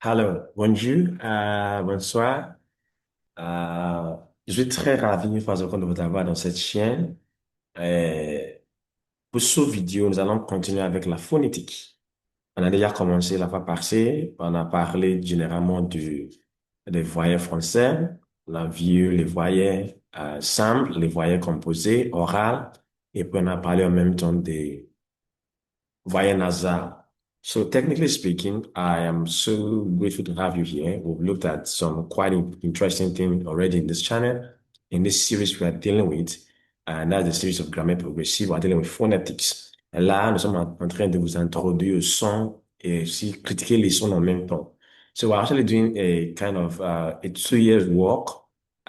Alors, bonjour, bonsoir. Je suis très ravi une fois encore de vous avoir dans cette chaîne. Euh, pour ce vidéo, nous allons continuer avec la phonétique. On a déjà commencé la fois passée. On a parlé généralement des voyelles français. On a vu les voyelles simples, les voyelles composées, orales. Et puis on a parlé en même temps des via NASA. So technically speaking, I am so grateful to have you here. We've looked at some quite interesting things already in this channel. In this series we are dealing with, and that's the series of grammaire progressive, we're dealing with phonetics. Et là, nous sommes en train de vous introduire au son et aussi critiquer les sons en même temps. So we're actually doing a kind of a 2 years work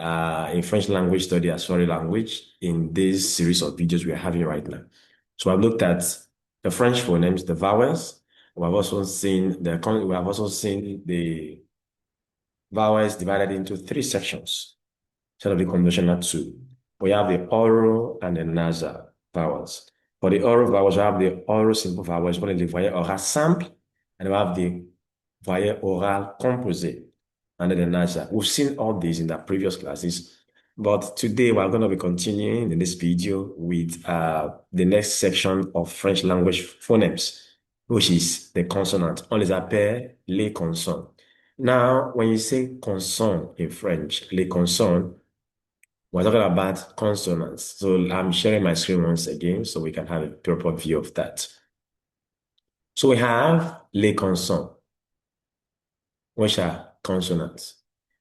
in French language study as foreign language in this series of videos we are having right now. So I've looked at the French phonemes, the vowels. We have also seen the vowels divided into three sections instead of the conventional two. We have the oral and the nasal vowels. For the oral vowels, we have the oral simple vowels, one is the voyelle oral simple, and we have the voyelle oral composite under the nasal. We've seen all these in the previous classes, but today we're going to be continuing in this video with the next section of French language phonemes, which is the consonant. On les appelle les consonnes. Now, when you say consonne in French, les consonnes, we're talking about consonants. So I'm sharing my screen once again so we can have a proper view of that. So we have les consonnes, which are consonants.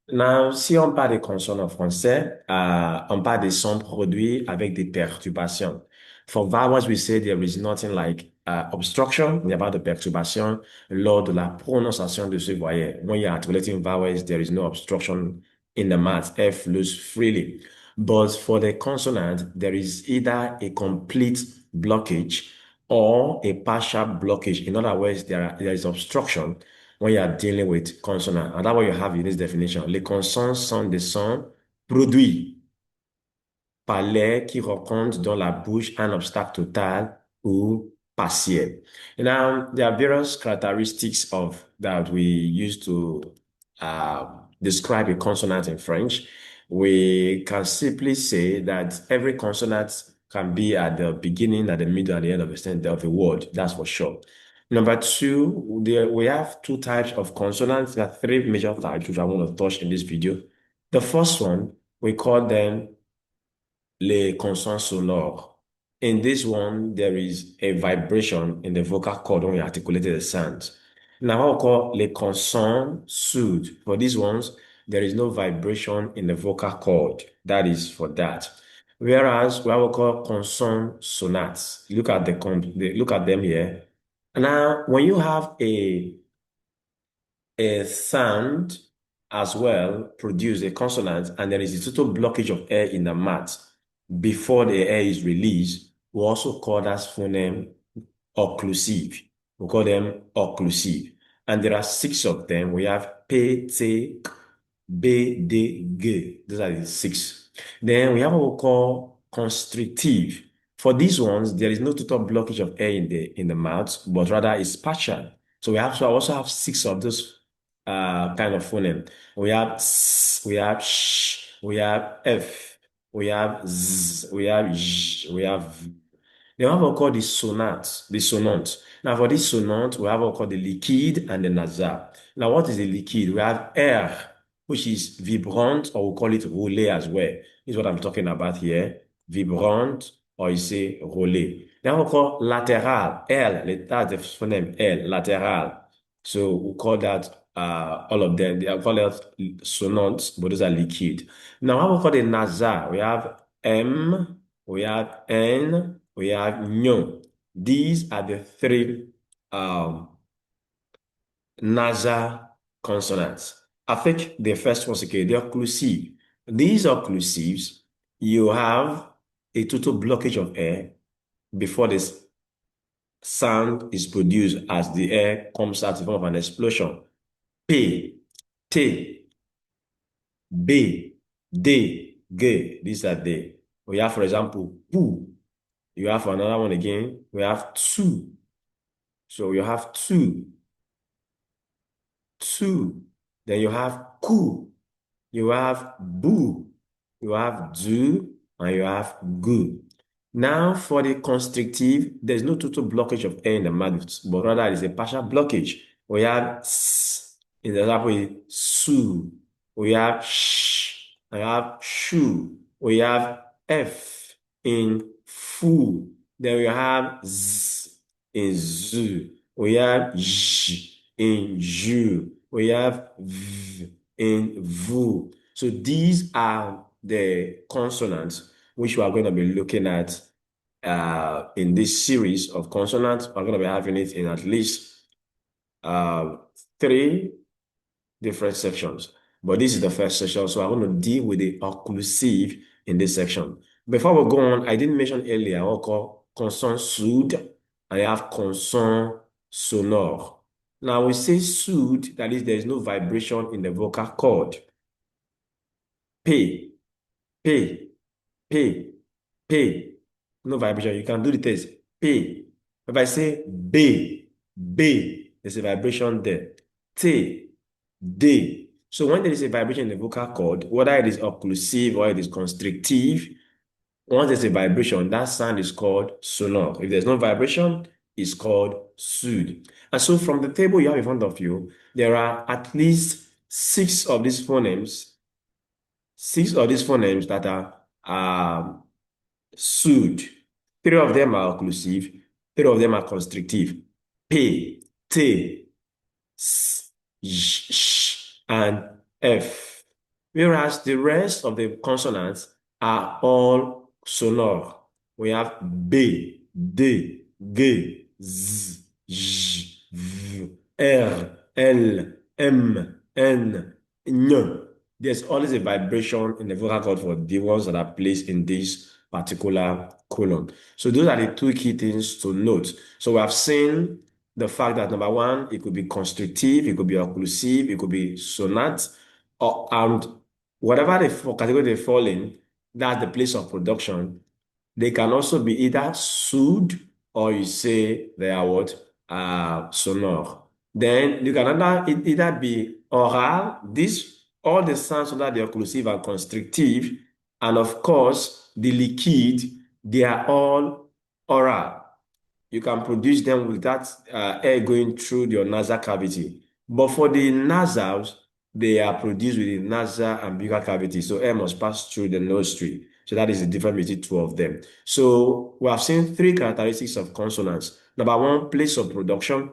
Now, si on parle des consonnes en français, on parle des sons produits avec des perturbations. For vowels, we say there is nothing like obstruction, il n'y a pas de perturbation lors de la prononciation de ce voyelle. When you are articulating vowels, there is no obstruction in the mouth. Air flows freely. But for the consonant, there is either a complete blockage or a partial blockage. In other words, there is obstruction when you are dealing with consonant. And that's what you have in this definition. Les consonnes sont des sons produits par l'air qui rencontre dans la bouche un obstacle total ou partiel. Now, there are various characteristics of that we use to describe a consonant in French. We can simply say that every consonant can be at the beginning, at the middle, at the end of the sentence of a word. That's for sure. Number two, we have two types of consonants. There are three major types, which I want to touch in this video. The first one, we call them les consonnes sonores. In this one, there is a vibration in the vocal cord when we articulated the sounds. Now, we call les consonnes sourdes. For these ones, there is no vibration in the vocal cord. That is for that. Whereas we have what we call consonne sonates. Look at them here. Now, when you have a sound as well produce a consonant and there is a total blockage of air in the mouth before the air is released, we also call that phoneme occlusive. We call them occlusive. And there are six of them. We have P, T, B, D, G. Those are the six. Then we have what we call constrictive. For these ones, there is no total blockage of air in the mouth, but rather it's partial. So I also have six of those kind of phoneme. We have S, we have Sh, we have F, we have Z, we have J, we have V. Then we have what we call the sonant. Now for this sonant, we have what we call the liquid and the nasal. Now what is the liquid? We have air, which is vibrant, or we call it roulé as well. This is what I'm talking about here. Vibrant, or you say roulé. Then we call lateral, L, that's the phoneme L, lateral. So we call that all of them. They are called sonants, but those are liquid. Now, how we call the nasal? We have M, we have N, we have N. These are the three nasal consonants. I think the first one's okay, the occlusive. These occlusives, you have a total blockage of air before this sound is produced as the air comes out in form of an explosion. P, T, B, D, G. These are the. We have, for example, poo. You have another one again. We have two. So you have two. tu. Then you have ku. You have bu. You have du, and you have gu. Now, for the constrictive, there's no total blockage of air in the mouth, but rather it is a partial blockage. We have s in the example is su. We have sh. We have shu. We have f in fu. Then we have z in zu. We have j in ju. We have v in vu. So these are the consonants which we are going to be looking at in this series of consonants. We're going to be having it in at least uh, three different sections. But this is the first section, so I'm going to deal with the occlusive in this section. Before we go on, I didn't mention earlier, I call consonant soothe, I have consonant sonore. Now we say soothe, that is, there is no vibration in the vocal cord. P, P, P, P. No vibration. You can do the test. P. If I say B, B, there's a vibration there. T, D. So when there is a vibration in the vocal cord, whether it is occlusive or it is constrictive, once there's a vibration, that sound is called sonore. If there's no vibration, it's called soothe. And so from the table you have in front of you, there are at least six of these phonemes that are soothe. Three of them are occlusive, three of them are constrictive. P, T, S, Sh, and F. Whereas the rest of the consonants are all sonore. We have B, D, G, Z, J, V, R, L, M, N, N. There's always a vibration in the vocal cord for the ones that are placed in this particular column. So those are the two key things to note. So we have seen the fact that number one, it could be constrictive, it could be occlusive, it could be sonant, and whatever category they fall in, that's the place of production. They can also be either soothed or you say they are what? Sonore. Then you can either be oral, this all the sounds under the occlusive and constrictive, and of course the liquid, they are all oral. You can produce them with that air going through your nasal cavity. But for the nasals, they are produced with the nasal and buccal cavity. So air must pass through the nostril. So that is the difference between two of them. So we have seen three characteristics of consonants. Number one, place of production.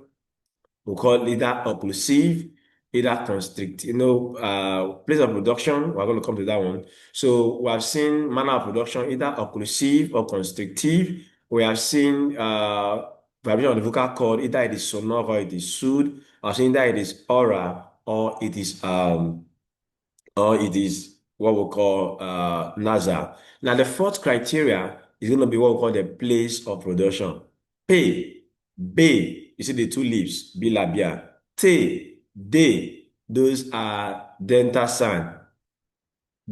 We call either occlusive, either constrict. Place of production, we're going to come to that one. So we have seen manner of production, either occlusive or constrictive. We have seen vibration of the vocal cord, either it is sonore or it is soothed. We have seen either it is oral or it is what we call nasal. Now, the fourth criteria is going to be what we call the place of production. P, B, you see the two lips, bilabia. T, D, those are dental sound.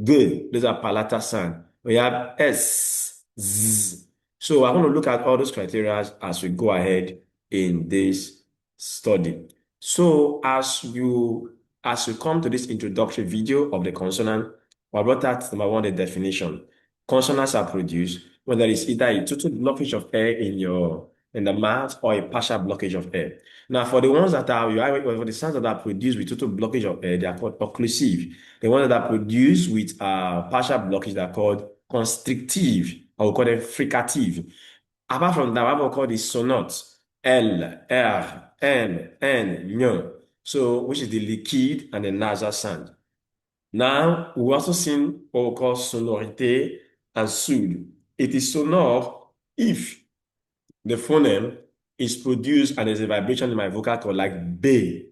G, those are palatal sound. We have S, Z. So I want to look at all those criteria as we go ahead in this study. So as you come to this introductory video of the consonant, I brought out number one, the definition. Consonants are produced when there is either a total blockage of air in the mouth or a partial blockage of air. Now, for the ones that are for the sounds that are produced with total blockage of air, they are called occlusive. The ones that are produced with partial blockage, they are called constrictive, or we call them fricative. Apart from that, what we call the sonant, L, R, M, N, N. So, which is the liquid and the nasal sound. Now, we also seen what we call sonorité and soothe. It is sonore if the phoneme is produced and there's a vibration in my vocal cord like B.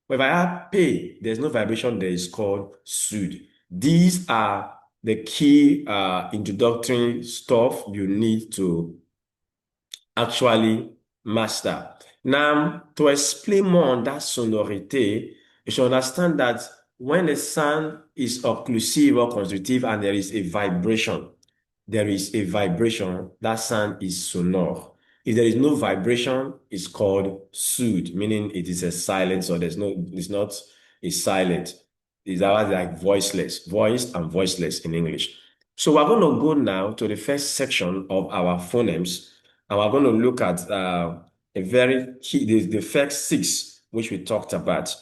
But if I have P, there's no vibration there, it's called soothe. These are the key introductory stuff you need to actually master. Now, to explain more on that sonorité, you should understand that when the sound is occlusive or constrictive and there is a vibration, that sound is sonore. If there is no vibration, it's called soothe, meaning it is a silence or it's not a silent. It's like voiceless, voiced and voiceless in English. So we're going to go now to the first section of our phonemes, and we're going to look at a very key, the first six, which we talked about.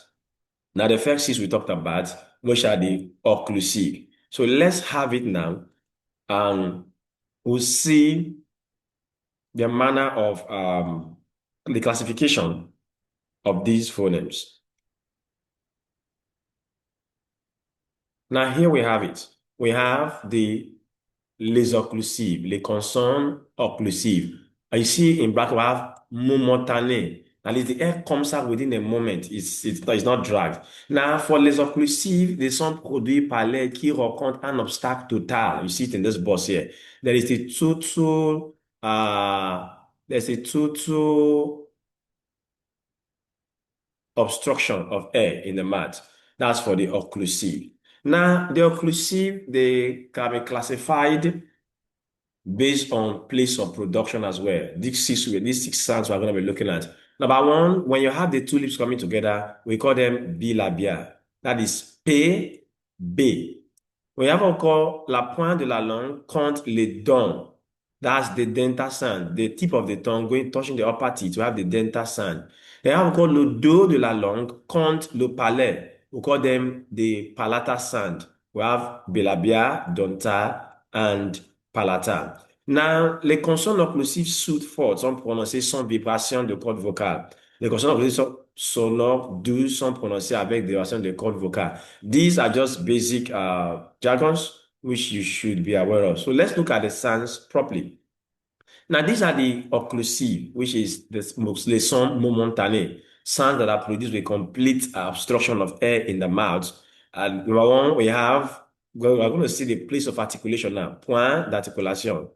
Now, the first six we talked about, which are the occlusive. So let's have it now, and we'll see the manner of the classification of these phonemes. Now, here we have it. We have les occlusives, les consonnes occlusives. And you see in black, we have momentané. That is, the air comes out within a moment. It's not dragged. Now, for les occlusives, they sont produits par l'air qui rencontrent un obstacle total. You see it in this box here. There is the total, there's a total obstruction of air in the mouth. That's for the occlusive. Now, the occlusive, they can be classified based on place of production as well. These six sounds we're going to be looking at. Number one, when you have the two lips coming together, we call them bilabial. That is P, B. We have encore la pointe de la langue contre les dents. That's the dental sound. The tip of the tongue touching the upper teeth. We have the dental sound. They have encore le dos de la langue contre le palais. We call them the palatal sound. We have bilabial, dental, and palatal. Now, les consonnes occlusives sourdes fortes sont prononcées sans vibration de cordes vocales. Les consonnes occlusives sonores douces sont prononcées avec des vibrations de cordes vocales. These are just basic jargons which you should be aware of. So let's look at the sounds properly. Now, these are the occlusive, which is les sons momentanés, sounds that are produced with complete obstruction of air in the mouth. And number one, we're going to see the place of articulation now, point d'articulation.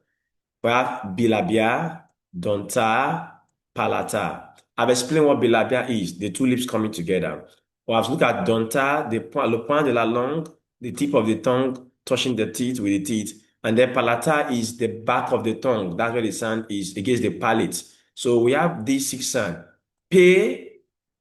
We have bilabial, dental, palatal. I've explained what bilabial is, the two lips coming together. We have looked at dental, le point de la langue, the tip of the tongue touching the teeth with the teeth. And then palatal is the back of the tongue. That's where the sound is against the palate. So we have these six sounds. P,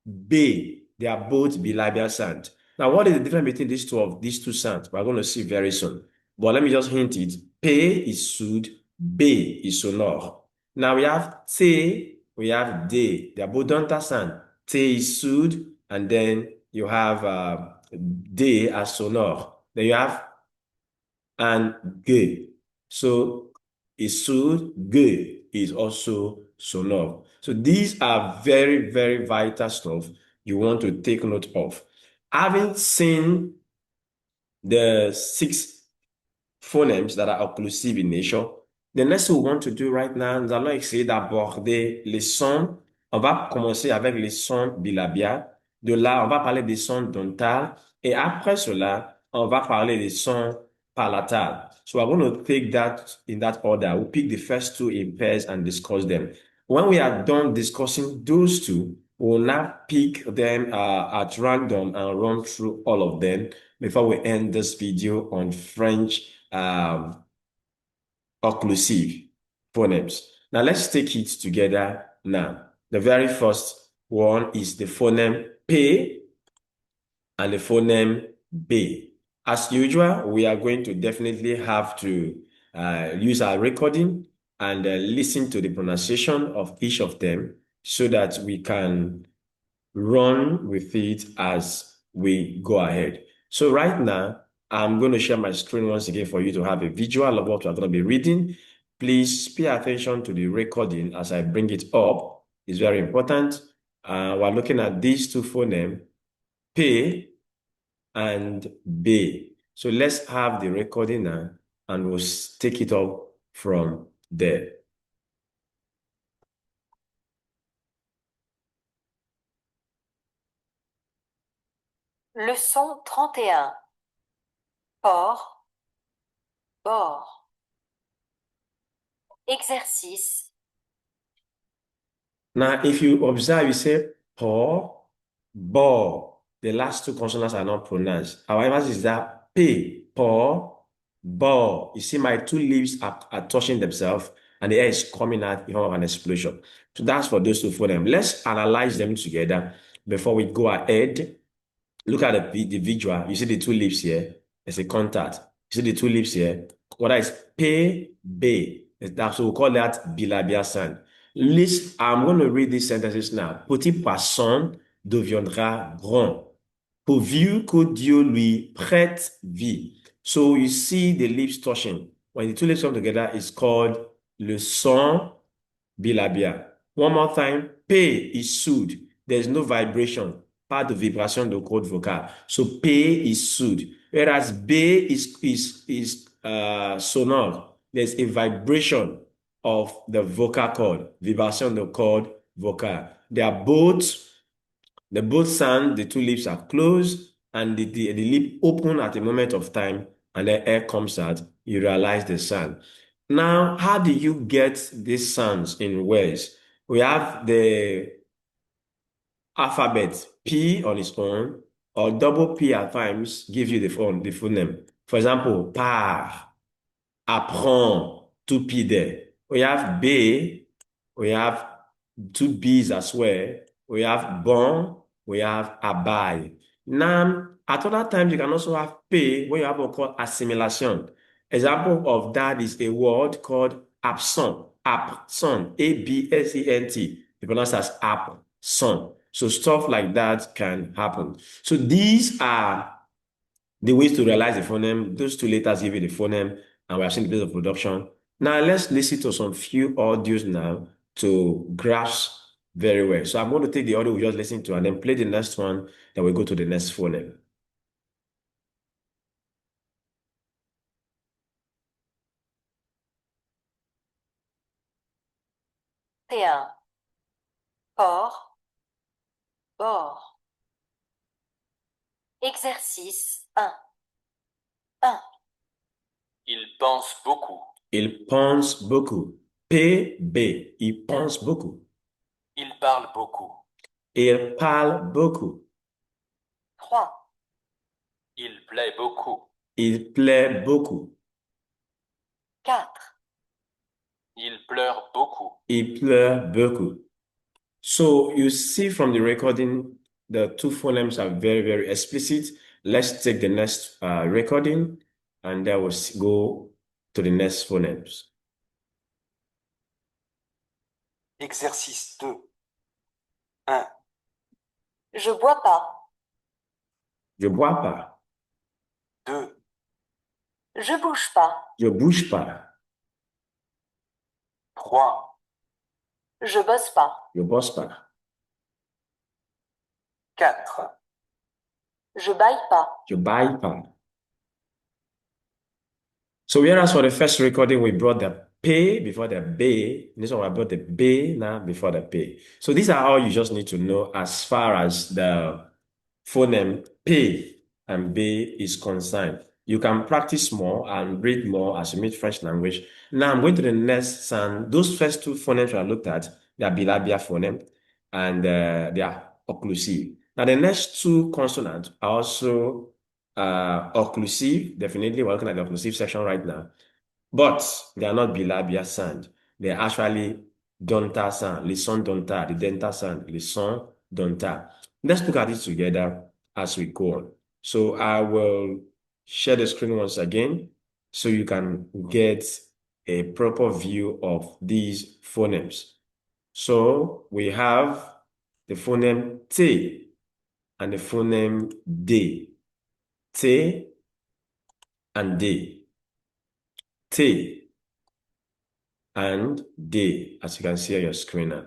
B, they are both bilabial sounds. Now, what is the difference between these two sounds? We're going to see very soon. But let me just hint it. P is soothe, B is sonore. Now we have T, we have D. They are both dental sound. T is soothe, and then you have D as sonore. Then you have and G. So is soothe, G is also sonore. So these are very, very vital stuff you want to take note of. Having seen the six phonemes that are occlusive in nature, the next thing we want to do right now, nous allons essayer d'aborder les sons. On va commencer avec les sons bilabiales. De là, on va parler des sons dentales. Et après cela, on va parler des sons palatales. So we're going to take that in that order. We'll pick the first two in pairs and discuss them. When we are done discussing those two, we'll now pick them at random and run through all of them before we end this video on French occlusive phonemes. Now let's take it together now. The very first one is the phoneme P and the phoneme B. As usual, we are going to definitely have to use our recording and listen to the pronunciation of each of them so that we can run with it as we go ahead. So right now, I'm going to share my screen once again for you to have a visual of what we're going to be reading. Please pay attention to the recording as I bring it up. It's very important. We're looking at these two phonemes, P and B. So let's have the recording now and we'll take it up from there. Leçon 31. Port, bord. Exercice. Now, if you observe, you say por, bo. The last two consonants are not pronounced. However, is that P, por, bo. You see my two lips are touching themselves, and the air is coming out in form of an explosion. So that's for those two phonemes. Let's analyze them together before we go ahead. Look at the visual. You see the two lips here. There's a contact. You see the two lips here. What is pe, be? That's so we call that bilabial sound. List, I'm going to read these sentences now. Petit poisson deviendra grand, pourvu que Dieu lui prête vie. So you see the lips touching. When the two lips come together, it's called le son bilabial. One more time. P is soothed. There's no vibration. Pas de vibration de corde vocale. So P is soothed. Whereas B is sonore. There's a vibration of the vocal cord. Vibration de corde vocale. They both sound, the two lips are closed, and the lip open at a moment of time, and the air comes out. You realize the sound. Now, how do you get these sounds in words? We have the alphabet P on its own, or double P at times gives you the full name. For example, par, apprend, two P there. We have B, we have two B's as well. We have bon, we have abai. Now, at other times, you can also have P when you have what called assimilation. Example of that is a word called absent. Absent, A-B-S-E-N-T. You pronounce as absent. So stuff like that can happen. So these are the ways to realize the phoneme. Those two letters give you the phoneme, and we have seen the place of production. Now let's listen to some few audios now to grasp very well. So I'm going to take the audio we just listened to and then play the next one, then we go to the next phoneme. T1. Port, bord. Exercice 1. 1. Il pense beaucoup. Il pense beaucoup. P, B. Il pense beaucoup. Il parle beaucoup. Il parle beaucoup. 3. Il plaît beaucoup. Il plaît beaucoup. 4. Il pleure beaucoup. Il pleure beaucoup. So you see from the recording, the two phonemes are very, very explicit. Let's take the next recording, and then we'll go to the next phonemes. Exercice 2. 1. Je bois pas. Je bois pas. 2. Je bouge pas. Je bouge pas. 3. Je bosse pas. Je bosse pas. 4. Je baille pas. Je baille pas. So whereas for the first recording, we brought the P before the B, this one I brought the B now before the P. So these are all you just need to know as far as the phoneme P and B is concerned. You can practice more and read more as you meet French language. Now I'm going to the next sound. Those first two phonemes I looked at, they are bilabial phoneme and they are occlusive. Now the next two consonants are also occlusive. Definitely, we're looking at the occlusive section right now, but they are not bilabial sound. They're actually dental sound, le son dental, the dental sound, le son dental. Let's look at it together as we go on. So I will share the screen once again so you can get a proper view of these phonemes. So we have the phoneme T and the phoneme D. T and D. T and D, as you can see on your screen now.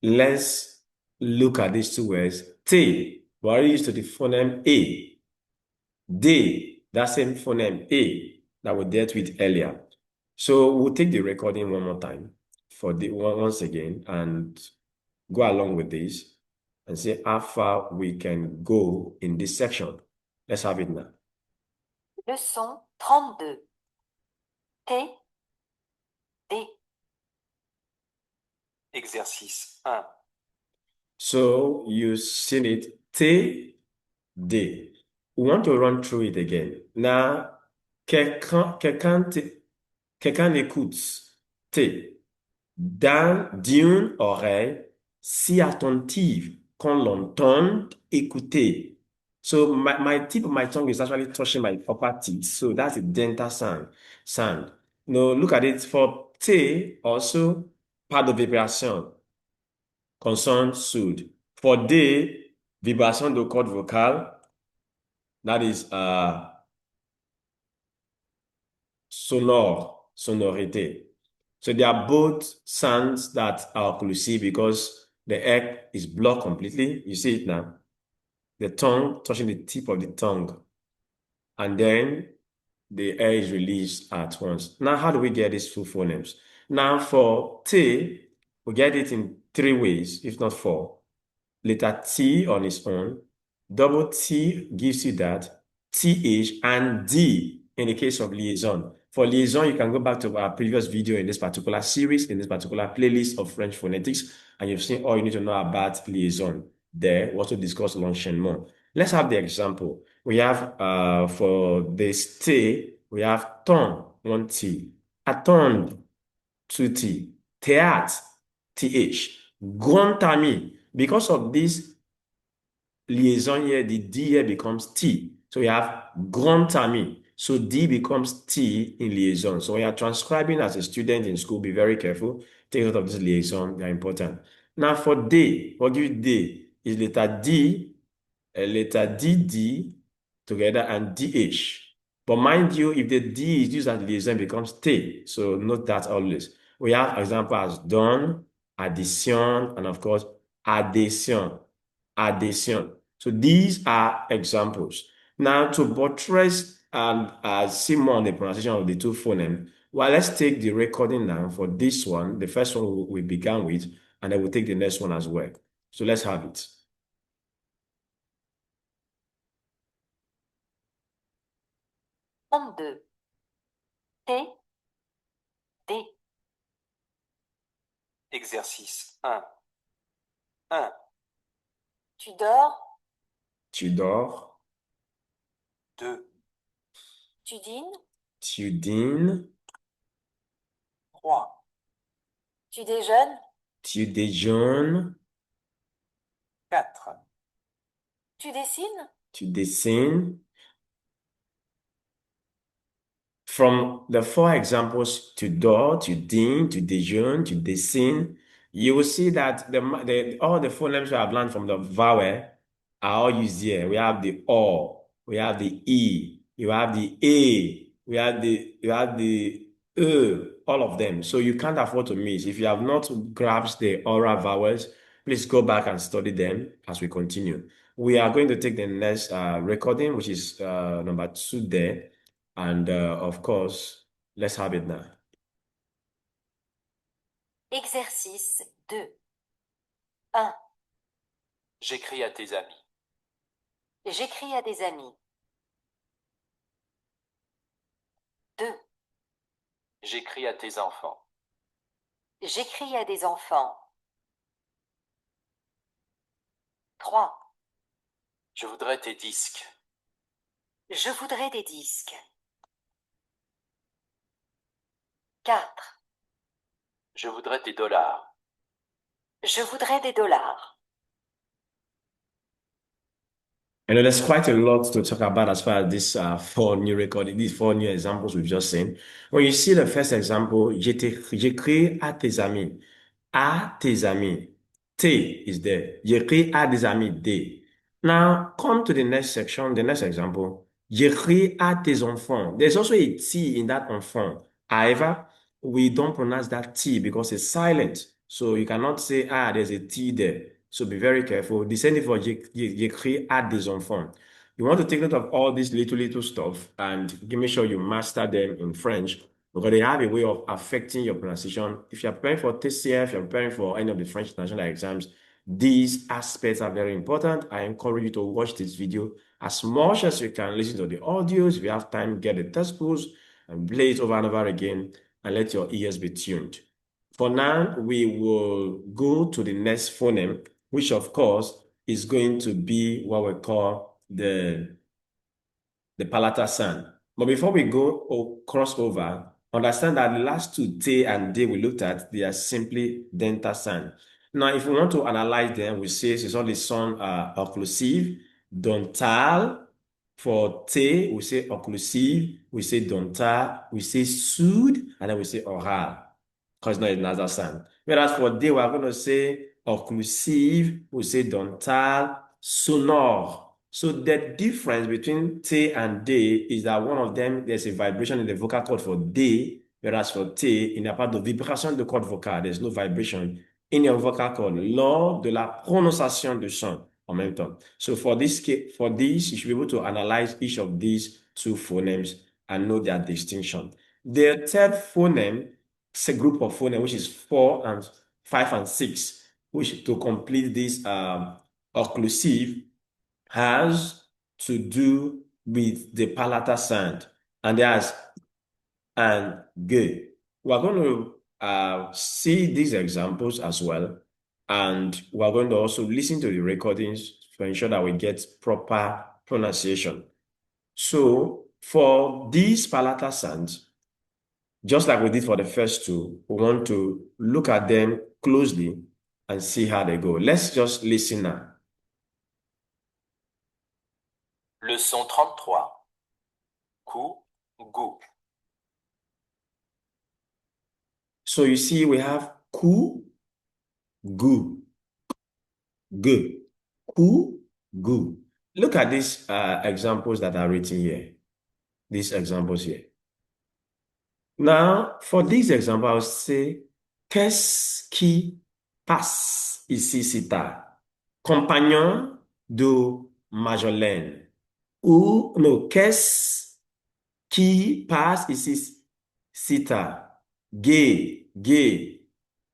Let's look at these two words. T, we're already used to the phoneme A. D, that same phoneme A that we dealt with earlier. So we'll take the recording one more time for the once again and go along with this and see how far we can go in this section. Let's have it now. Leçon 32. T, D. Exercice 1. So you've seen it, T, D. We want to run through it again. Now, quelqu'un écoute, T. d'une oreille, si attentive, qu'on l'entende écouter. So my tip of my tongue is actually touching my upper teeth. So that's a dental sound. Now look at it for T, also part of vibration, consonant sound. For D, vibration de corde vocale, that is sonore, sonorité. So they are both sounds that are occlusive because the egg is blocked completely. You see it now. The tongue touching the tip of the tongue. And then the air is released at once. Now, how do we get these two phonemes? Now, for T, we get it in three ways, if not four. Letter T on its own, double T gives you that, TH, and D in the case of liaison. For liaison, you can go back to our previous video in this particular series, in this particular playlist of French phonetics, and you've seen all you need to know about liaison. There, we also discuss l'enchaînement. Let's have the example. We have, for this T, we have ton, one T, attendre, two T, théâtre, TH, grand ami. Because of this liaison here, the D here becomes T. So we have grand ami. So D becomes T in liaison. So when you're transcribing as a student in school, be very careful. Take note of this liaison, they're important. Now for D, what give you D is letter D together and DH. But mind you, if the D is used as liaison, it becomes T. So note that always. We have example as done, addition, and of course, addition. Addition. So these are examples. Now to buttress and see more on the pronunciation of the two phonemes, well, let's take the recording now for this one, the first one we began with, and then we'll take the next one as well. So let's have it. 32. T, D, Exercice 1. 1, tu dors, Tu dors, 2, tu dînes, tu dînes, 3, tu déjeunes, tu déjeunes, 4, tu dessines, tu dessines. From the four examples, tu dors, tu dînes, tu déjeunes, tu dessines, you will see that all the phonemes we have learned from the vowel are all used here. We have the O, we have the E, you have the A, you have the E, all of them. So you can't afford to miss. If you have not grasped the oral vowels, please go back and study them as we continue. We are going to take the next recording, which is number 2 there. And of course, let's have it now. exercice 2. 1. j'écris à tes amis. J'écris à des amis. 2. J'écris à tes enfants. J'écris à des enfants. 3. Je voudrais tes disques. Je voudrais des disques. 4. Je voudrais tes dollars. Je voudrais des dollars. I know there's quite a lot to talk about as far as these these four new examples we've just seen. When you see the first example, j'écris à tes amis. À tes amis. T is there. J'écris à des amis. D. Now, come to the next section, the next example. J'écris à tes enfants. There's also a T in that enfant. However, we don't pronounce that T because it's silent. So you cannot say, there's a T there. So be very careful. The same thing for j'écris à des enfants. You want to take note of all these little stuff and make sure you master them in French because they have a way of affecting your pronunciation. If you're preparing for TCF, you're preparing for any of the French national exams, these aspects are very important. I encourage you to watch this video as much as you can. Listen to the audios. If you have time, get the textbooks and play it over and over again and let your ears be tuned. For now, we will go to the next phoneme, which of course is going to be what we call the palatal sound. But before we go or cross over, understand that the last two, T and D, we looked at, they are simply dental sound. Now, if we want to analyze them, we say it's all the sound occlusive, dental. For T, we say occlusive, we say dental, we say soothe, and then we say oral, because it's not a nasal sound. Whereas for D, we're going to say occlusive, we say dental, sonore. So the difference between T and D is that one of them, there's a vibration in the vocal cord for D, whereas for T, il n'y a pas de vibration de corde vocale. There's no vibration in your vocal cord lors de la prononciation du son en même temps. So for this, you should be able to analyze each of these two phonemes and know their distinction. The third phoneme is a group of phonemes, which is 4 and 5 and 6, which to complete this occlusive has to do with the palatal sound, and there's and G. We're going to see these examples as well, and we're going to also listen to the recordings to ensure that we get proper pronunciation. So for these palatal sounds, just like we did for the first two, we want to look at them closely and see how they go. Let's just listen now. Leçon 33. Cou, goût. So you see, we have ku, gu, gu, ku, gu. Look at these examples that are written here. These examples here. Now, for this example, I'll say, qu'est-ce qui passe ici, Sita? Compagnon de Majolaine. Ou, non, qu'est-ce qui passe ici, Sita? Gay, gay.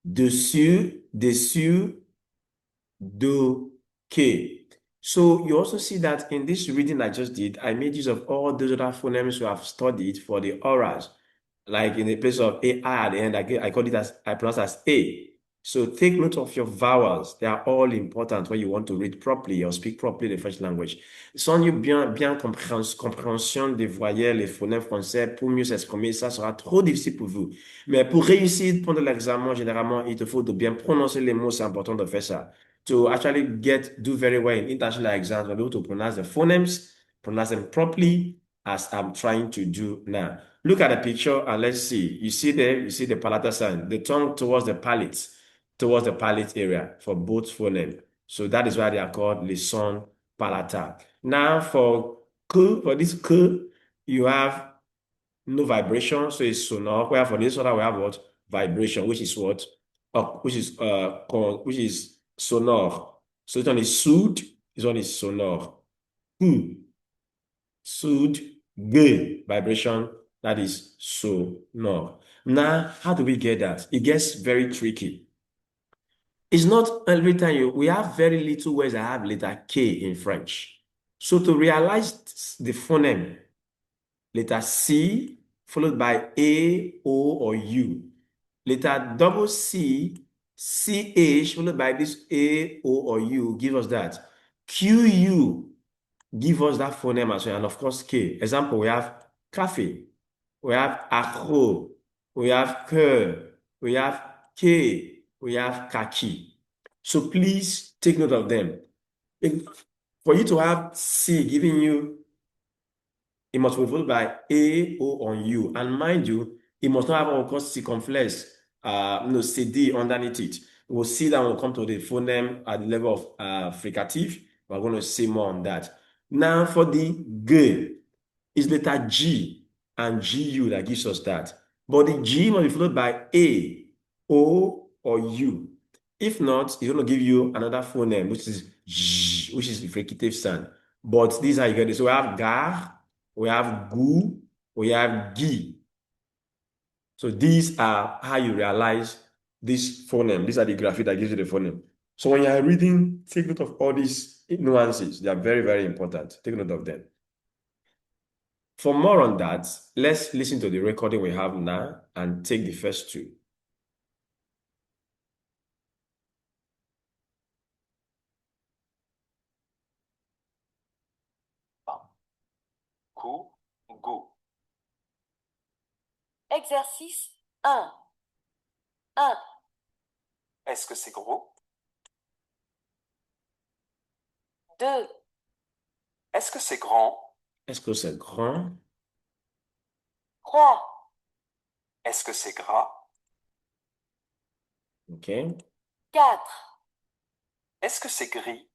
Dessus, dessus, do, K. So you also see that in this reading I just did, I made use of all those other phonemes we have studied for the orals. Like in the place of AI at the end, I call it as, I pronounce as A. So take note of your vowels. They are all important when you want to read properly or speak properly the French language. Sans une bien compréhension des voyelles, les phonèmes français, pour mieux s'exprimer, ça sera trop difficile pour vous. Mais pour réussir pendant l'examen, généralement, il te faut de bien prononcer les mots. C'est important de faire ça. To actually do very well in international exams, we'll be able to pronounce the phonemes, pronounce them properly, as I'm trying to do now. Look at the picture and let's see. You see there, you see the palatal sign, the tongue towards the palate area for both phonemes. So that is why they are called leçon palatal. Now for this k, you have no vibration, so it's sonore. Where for this other we have what? Vibration, which is what? Which is sonore. So this one is soothe, this one is sonore. Soothe, G, vibration, that is sonore. Now, how do we get that? It gets very tricky. It's not every time we have very little words that have letter K in French. So to realize the phoneme, letter C followed by A, O, or U. Letter double C, CH followed by this A, O, or U give us that. QU give us that phoneme as well, and of course K. Example, we have cafe, we have accro, we have cœur, we have K, we have kaki. So please take note of them. For you to have C giving you, it must be followed by A, O, or U. And mind you, it must not have, of course, circumflex, no, CD underneath it. We'll see that when we come to the phoneme at the level of fricative. We're going to see more on that. Now for the G, it's letter G and GU that gives us that. But the G must be followed by A, O, or U. If not, it's going to give you another phoneme, which is G, which is the fricative sound. But these are you get it. So we have gar, we have gu, we have gi. So these are how you realize this phoneme. These are the graphic that gives you the phoneme. So when you are reading, take note of all these nuances. They are very, very important. Take note of them. For more on that, let's listen to the recording we have now and take the first two. Cou, goût. Exercice 1. 1, Est-ce que c'est gros? 2, Est-ce que c'est grand? Est-ce que c'est grand? 3, Est-ce que c'est gras? OK. 4, Est-ce que c'est gris?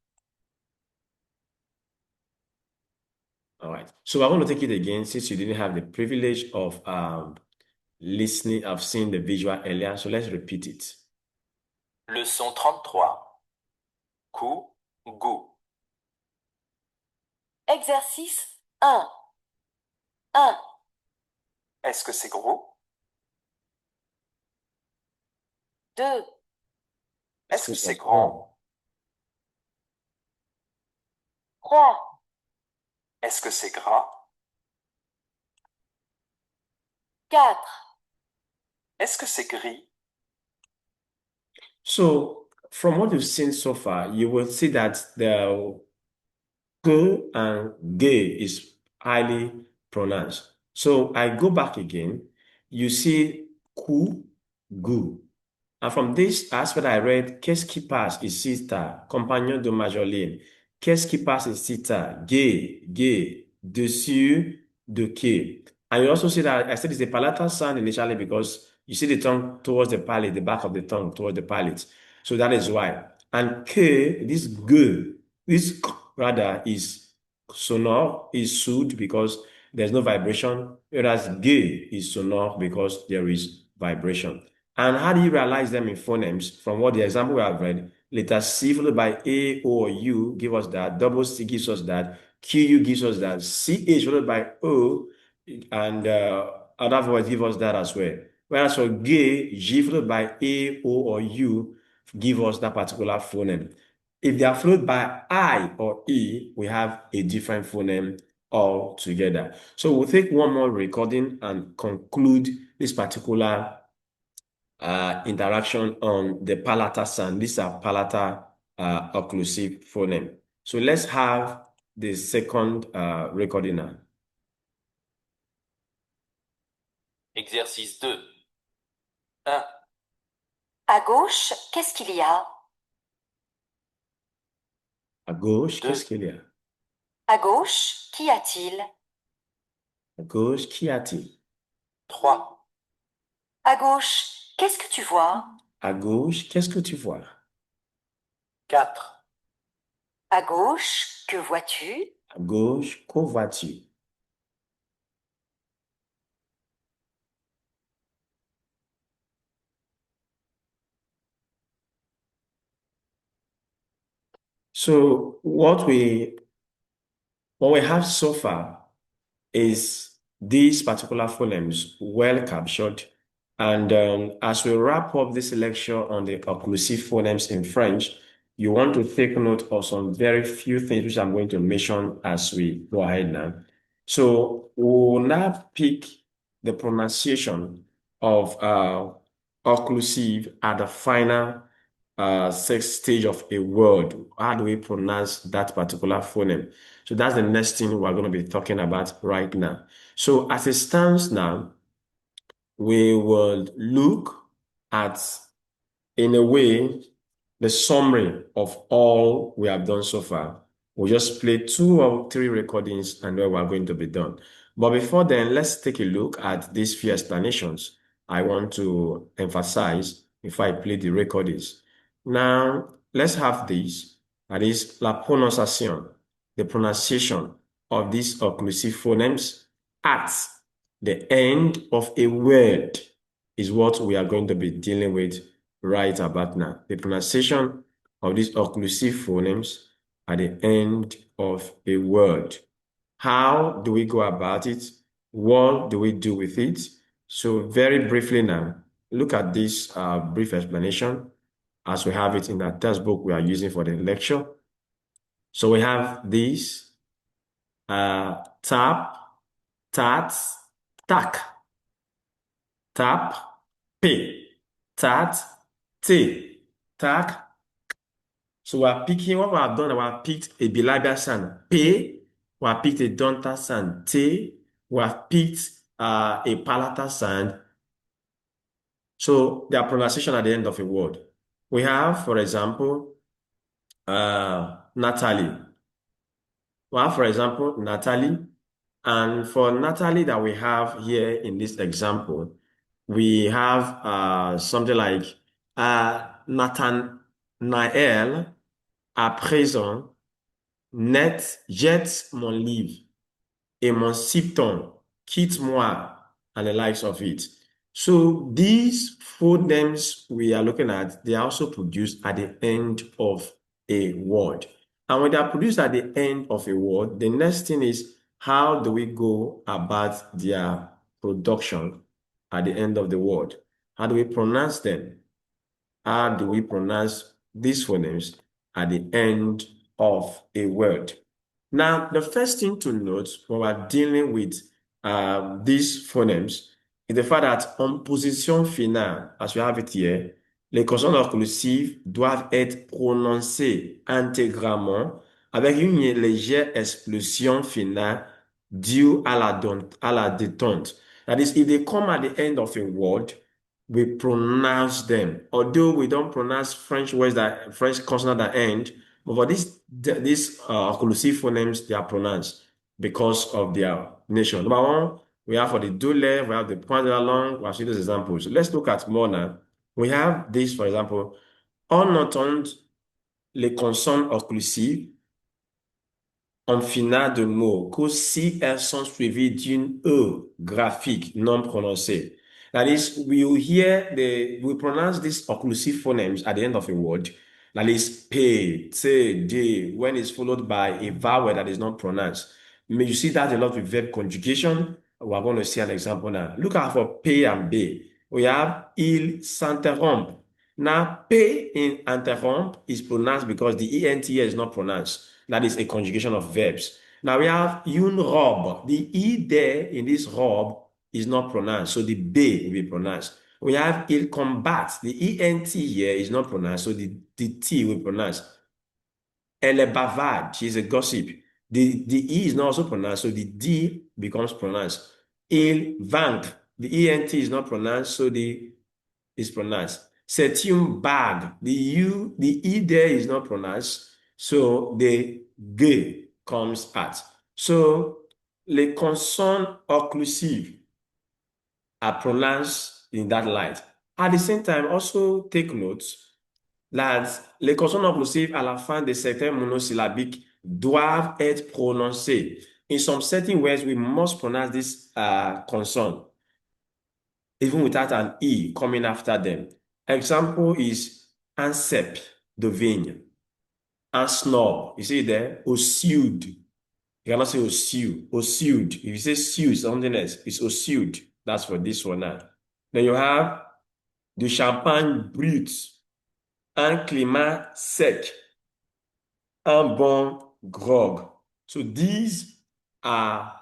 All right. So I want to take it again since you didn't have the privilege of listening, of seeing the visual earlier. So let's repeat it. Leçon 33. Coup, goût. exercice 1. 1, Est-ce que c'est gros? 2, Est-ce que c'est grand? 3, Est-ce que c'est gras? 4, Est-ce que c'est gris? So from what you've seen so far, you will see that the G and G is highly pronounced. So I go back again. You see ku, gu. And from this aspect, I read, qu'est-ce qui passe ici, ta compagnon de Majoline. Qu'est-ce qui passe ici, ta gay, gay, dessus, de quai. And you also see that I said it's a palatal sound initially because you see the tongue towards the palate, the back of the tongue towards the palate. So that is why. And K, this G, this K rather is sonore, is soothed because there's no vibration, whereas G is sonore because there is vibration. And how do you realize them in phonemes? From what the example we have read, letter C followed by A, O, or U give us that, double C gives us that, QU gives us that, CH followed by O, and other words give us that as well. Whereas for gay, G followed by A, O, or U give us that particular phoneme. If they are followed by I or E, we have a different phoneme altogether. So we'll take one more recording and conclude this particular interaction on the palatal sound. These are palatal occlusive phoneme. So let's have the second recording now. Exercice 2. 1. À gauche, qu'est-ce qu'il y a? À gauche, Deux. qu'est-ce qu'il y a? À gauche, qu'y a-t-il? À gauche, qu'y a-t-il? 3. À gauche, qu'est-ce que tu vois? À gauche, qu'est-ce que tu vois? 4. À gauche, que vois-tu? À gauche, que vois-tu? So what we have so far is these particular phonemes well captured. And as we wrap up this lecture on the occlusive phonemes in French, you want to take note of some very few things which I'm going to mention as we go ahead now. So we'll now pick the pronunciation of occlusive at the final sixth stage of a word. How do we pronounce that particular phoneme? So that's the next thing we're going to be talking about right now. So as it stands now, we will look at, in a way, the summary of all we have done so far. We'll just play 2 or 3 recordings and then we're going to be done. But before then, let's take a look at these few explanations I want to emphasize before I play the recordings. Now, let's have this. That is la prononciation, the pronunciation of these occlusive phonemes at the end of a word is what we are going to be dealing with right about now. The pronunciation of these occlusive phonemes at the end of a word. How do we go about it? What do we do with it? So very briefly now, look at this brief explanation as we have it in the textbook we are using for the lecture. So we have this tap, tat, tack, tap, p, tat, t, tack. So we're picking what we have done. We have picked a bilabial sound p. We have picked a dental sound t. We have picked a palatal sound So their pronunciation at the end of a word. We have, for example, Natalie. We have, for example, Natalie. And for Natalie that we have here in this example, we have something like Nathanaël, à présent, net, jette mon livre et mon ton, quitte-moi, and the likes of it. So these phonemes we are looking at, they are also produced at the end of a word. And when they are produced at the end of a word, the next thing is how do we go about their production at the end of the word? How do we pronounce them? How do we pronounce these phonemes at the end of a word? Now, the first thing to note when we're dealing with these phonemes is the fact that en position finale, as we have it here, les consonnes occlusives doivent être prononcées intégralement avec une légère explosion finale due à la détente. That is, if they come at the end of a word, we pronounce them. Although we don't pronounce French consonant that end, but for these occlusive phonemes, they are pronounced because of their nation. Number one, we have for the dole, we have the point de la langue, we have seen those examples. So let's look at more now. We have this, for example, on entend les consonnes occlusives en finale de mots que si elles sont suivies d'une E graphique non prononcée. That is, we pronounce these occlusive phonemes at the end of a word. That is, P, T, D, when it's followed by a vowel that is not pronounced. You see that a lot with verb conjugation. We're going to see an example now. Look out for P and B. We have il s'interrompt. Now, P in interrompt is pronounced because the ENT here is not pronounced. That is a conjugation of verbs. Now we have une robe. The E there in this robe is not pronounced, so the B will be pronounced. We have il combat. The ENT here is not pronounced, so the T will be pronounced. Elle est bavarde. She is a gossip. The E is not also pronounced, so the D becomes pronounced. Il vaincre. The ENT is not pronounced, so the is pronounced. C'est une bague. The E there is not pronounced, so the G comes out. So, les consonnes occlusives are pronounced in that light. At the same time, also take note that les consonnes occlusives à la fin de certains monosyllabiques doivent être prononcées. In some certain words, we must pronounce this consonne even without an E coming after them. Example is ANSEP, the vigne. ANSNOB, you see there? OSUD. You cannot say OSU. OSUD. If you say SU, something else, it's OSUD. That's for this one now. Then you have the champagne brut, un climat sec, un bon grog. So these are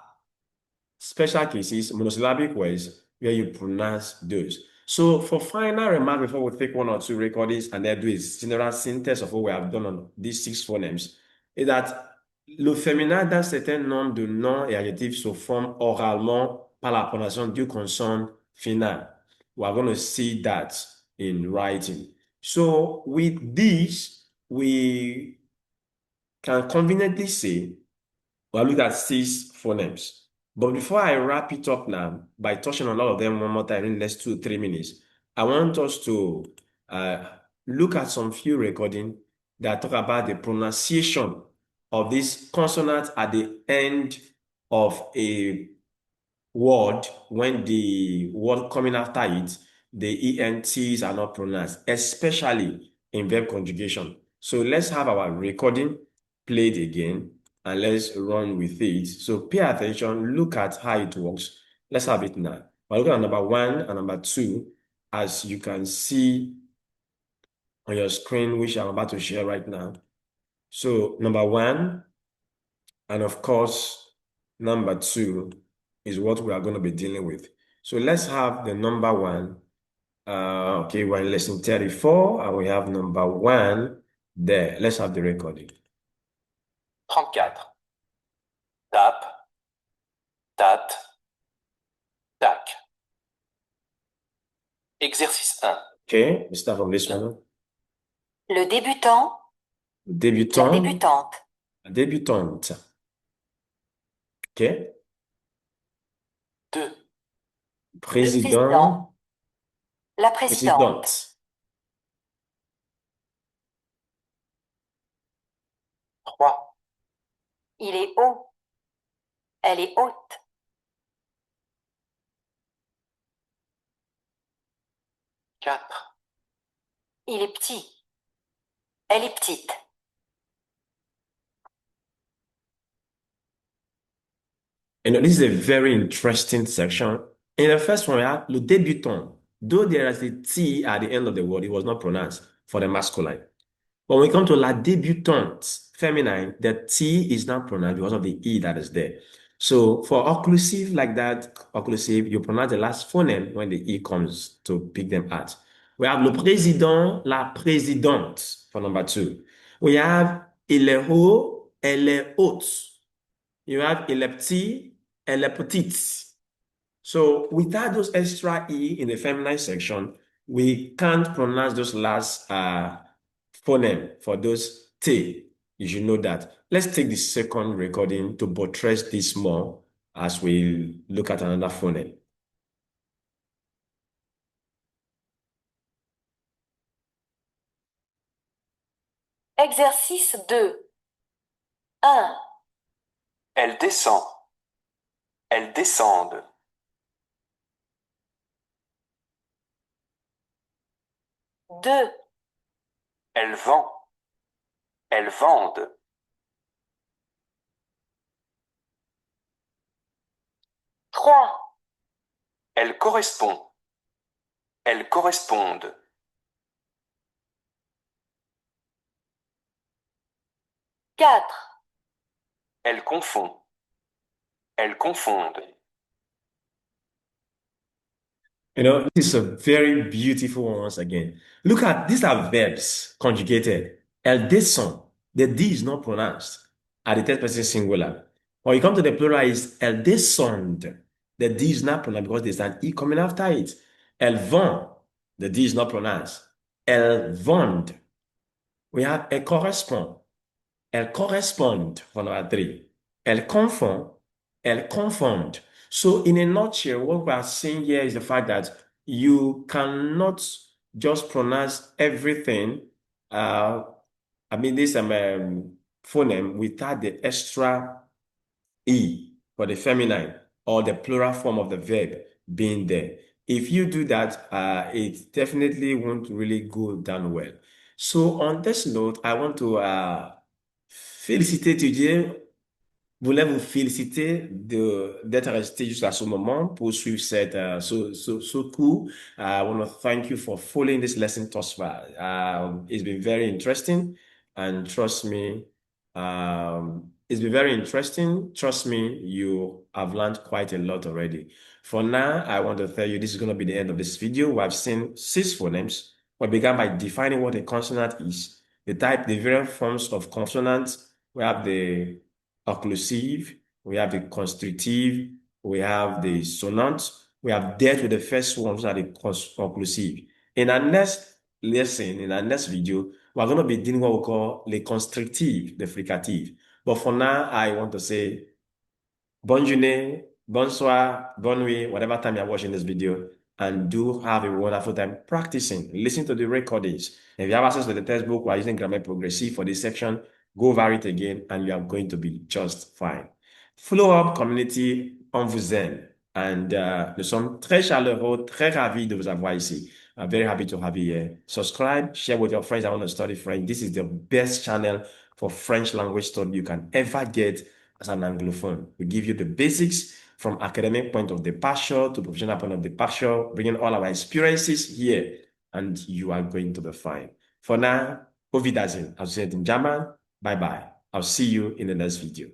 special cases, monosyllabic words, where you pronounce those. So for final remark, before we take one or two recordings and then do a general synthesis of what we have done on these 6 phonemes, is that le féminin d'un certain nombre de noms et adjectifs se forme oralement par la prononciation du consonne finale. We are going to see that in writing. So with this, we can conveniently say we have looked at 6 phonemes. But before I wrap it up now, by touching on all of them one more time in the next 2 or 3 minutes, I want us to look at some few recordings that talk about the pronunciation of this consonant at the end of a word when the word coming after it, the ENTs are not pronounced, especially in verb conjugation. So let's have our recording played again and let's run with it. So pay attention, look at how it works. Let's have it now. We're looking at number 1 and number 2, as you can see on your screen, which I'm about to share right now. So number 1, and of course, number 2 is what we are going to be dealing with. So let's have the number 1. Okay, we're in lesson 34, and we have number 1 there. Let's have the recording. 34. Tape, tate, tac. Exercice 1. Okay, we start from this one. Le débutant, la Débutant, débutante. débutante. Okay. 2. Président, La présidente. présidente. 3. Il est haut. Elle est haute. 4. Il est petit. Elle est petite. You know, this is a very interesting section. In the first one, we have le débutant. Though there is a T at the end of the word, it was not pronounced for the masculine. But when we come to la débutante, feminine, the T is not pronounced because of the E that is there. So for occlusive like that, occlusive, you pronounce the last phoneme when the E comes to pick them out. We have le président, la présidente for number two. We have il est haut, elle est haute. You have il est petit, elle est petite. So without those extra E in the feminine section, we can't pronounce those last phoneme for those T. You should know that. Let's take the second recording to buttress this more as we look at another phoneme. Exercice 2. 1, Elle descend. Elles descendent. 2, Elle vend. Elles vendent. 3, Elle correspond. Elles correspondent. 4, Elle confond. Elles confondent. You know, this is a very beautiful one once again. Look at these are verbs conjugated. El descend. The D is not pronounced at the third person singular. When you come to the plural, is el descend. The D is not pronounced because there's an E coming after it. El vend. The D is not pronounced. El vend. We have a correspond. Elles correspondent for number three. Elles confond. Elles confond. So, in a nutshell, what we are saying here is the fact that you cannot just pronounce everything. This phoneme without the extra E for the feminine or the plural form of the verb being there. If you do that, it definitely won't really go down well. So, on this note, I want to féliciter Dieu. Voulais vous féliciter d'être resté jusqu'à ce moment pour suivre ce cours. I want to thank you for following this lesson thus far. It's been very interesting, and trust me, it's been very interesting. Trust me, you have learned quite a lot already. For now, I want to tell you this is going to be the end of this video. We have seen 6 phonemes. We began by defining what a consonant is, the various forms of consonants. We have the occlusive, we have the constrictive, we have the sonant, we have dealt with the first one, which are the occlusive. In our next lesson, in our next video, we're going to be dealing with what we call the constrictive, the fricative. But for now, I want to say bonne journée, bonsoir, bonne nuit, whatever time you're watching this video, and do have a wonderful time practicing. Listen to the recordings. If you have access to the textbook, we're using Grammar Progressive for this section, go over it again, and you are going to be just fine. Follow up community, on vous aime. And nous sommes très chaleureux, très ravis de vous avoir ici. I'm very happy to have you here. Subscribe, share with your friends that want to study French. This is the best channel for French language study you can ever get as an Anglophone. We give you the basics from academic point of departure to professional point of departure, bringing all our experiences here, and you are going to be fine. For now, auf Wiedersehen. I'll say it in German. Bye bye. I'll see you in the next video.